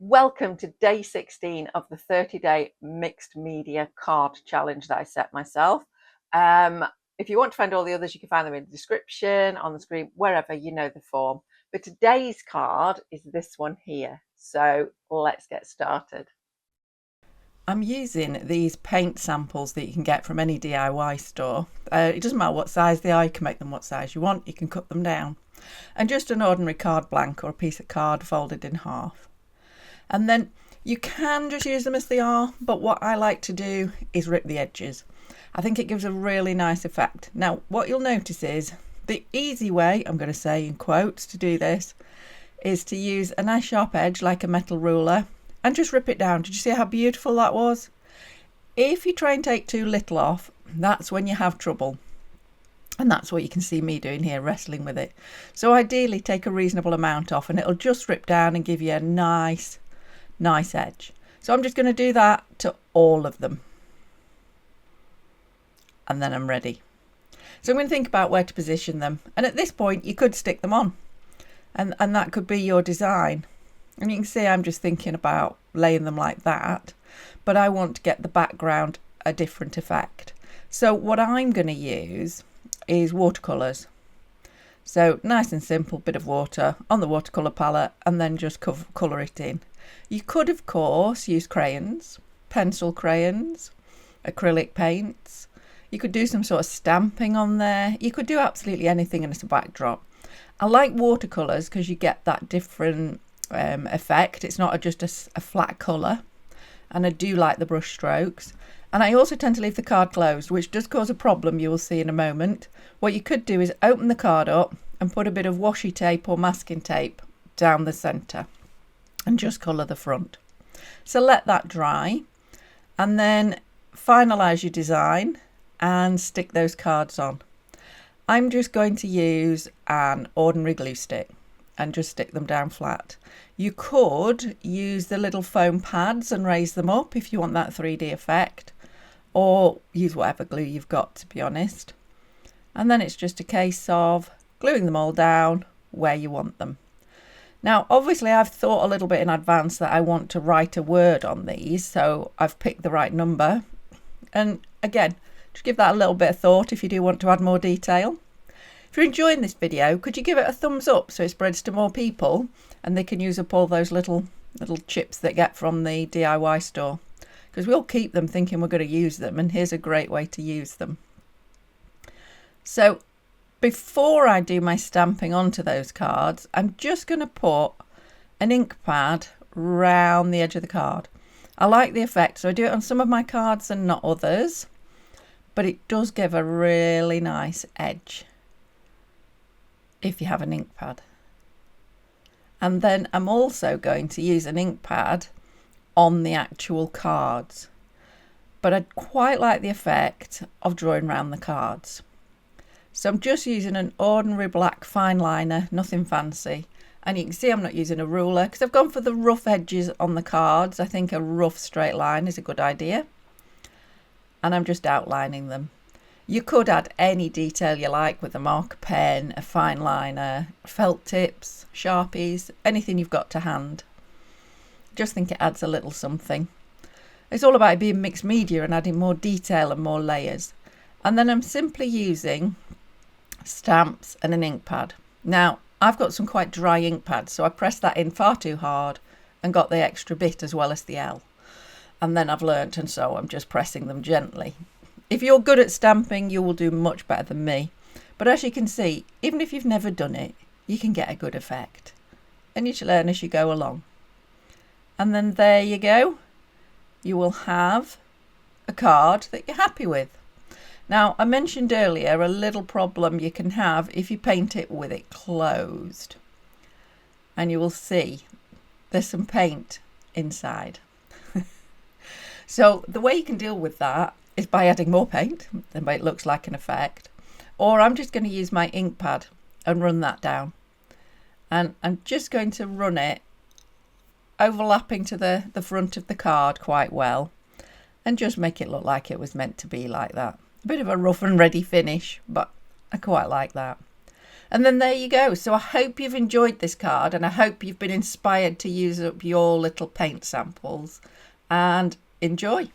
Welcome to day 16 of the 30-day mixed media card challenge that I set myself. If you want to find all the others, you can find them in the description, on the screen, wherever. You know the form. But today's card is this one here. So let's get started. I'm using these paint samples that you can get from any DIY store. It doesn't matter what size they are, you can make them what size you want, you can cut them down. And just an ordinary card blank or a piece of card folded in half. And then you can just use them as they are, but what I like to do is rip the edges. I think it gives a really nice effect. Now, what you'll notice is the easy way, I'm going to say in quotes, to do this is to use a nice sharp edge like a metal ruler and just rip it down. Did you see how beautiful that was? If you try and take too little off, that's when you have trouble. And that's what you can see me doing here, wrestling with it. So ideally take a reasonable amount off and it'll just rip down and give you a nice edge. So I'm just going to do that to all of them. And then I'm ready. So I'm going to think about where to position them. And at this point, you could stick them on. And that could be your design. And you can see I'm just thinking about laying them like that. But I want to get the background a different effect. So what I'm going to use is watercolours. So nice and simple, bit of water on the watercolour palette and then just colour it in. You could, of course, use crayons, pencil crayons, acrylic paints. You could do some sort of stamping on there. You could do absolutely anything as a backdrop. I like watercolours because you get that different effect. It's not just a flat colour. And I do like the brush strokes. And I also tend to leave the card closed, which does cause a problem you will see in a moment. What you could do is open the card up and put a bit of washi tape or masking tape down the centre and just colour the front. So let that dry and then finalise your design and stick those cards on. I'm just going to use an ordinary glue stick and just stick them down flat. You could use the little foam pads and raise them up if you want that 3D effect, or use whatever glue you've got, to be honest. And then it's just a case of gluing them all down where you want them. Now, obviously, I've thought a little bit in advance that I want to write a word on these, so I've picked the right number. And again, just give that a little bit of thought if you do want to add more detail. If you're enjoying this video, could you give it a thumbs up so it spreads to more people and they can use up all those little chips they get from the DIY store? Because we all keep them thinking we're going to use them, and here's a great way to use them. So before I do my stamping onto those cards, I'm just going to put an ink pad round the edge of the card. I like the effect, so I do it on some of my cards and not others, but it does give a really nice edge if you have an ink pad. And then I'm also going to use an ink pad on the actual cards, but I quite like the effect of drawing around the cards. So I'm just using an ordinary black fine liner, nothing fancy. And you can see I'm not using a ruler because I've gone for the rough edges on the cards. I think a rough straight line is a good idea. And I'm just outlining them. You could add any detail you like with a marker pen, a fine liner, felt tips, Sharpies, anything you've got to hand. Just think it adds a little something. It's all about being mixed media and adding more detail and more layers. And then I'm simply using stamps and an ink pad. Now, I've got some quite dry ink pads, so I pressed that in far too hard and got the extra bit as well as the L. And then I've learnt, and so I'm just pressing them gently. If you're good at stamping, you will do much better than me. But as you can see, even if you've never done it, you can get a good effect. And you should learn as you go along. And then there you go. You will have a card that you're happy with. Now, I mentioned earlier a little problem you can have if you paint it with it closed. And you will see there's some paint inside. So the way you can deal with that is by adding more paint, then it looks like an effect. Or I'm just going to use my ink pad and run that down. And I'm just going to run it overlapping to the front of the card quite well and just make it look like it was meant to be like that. A bit of a rough and ready finish, but I quite like that. And then there you go. So I hope you've enjoyed this card, and I hope you've been inspired to use up your little paint samples, and enjoy.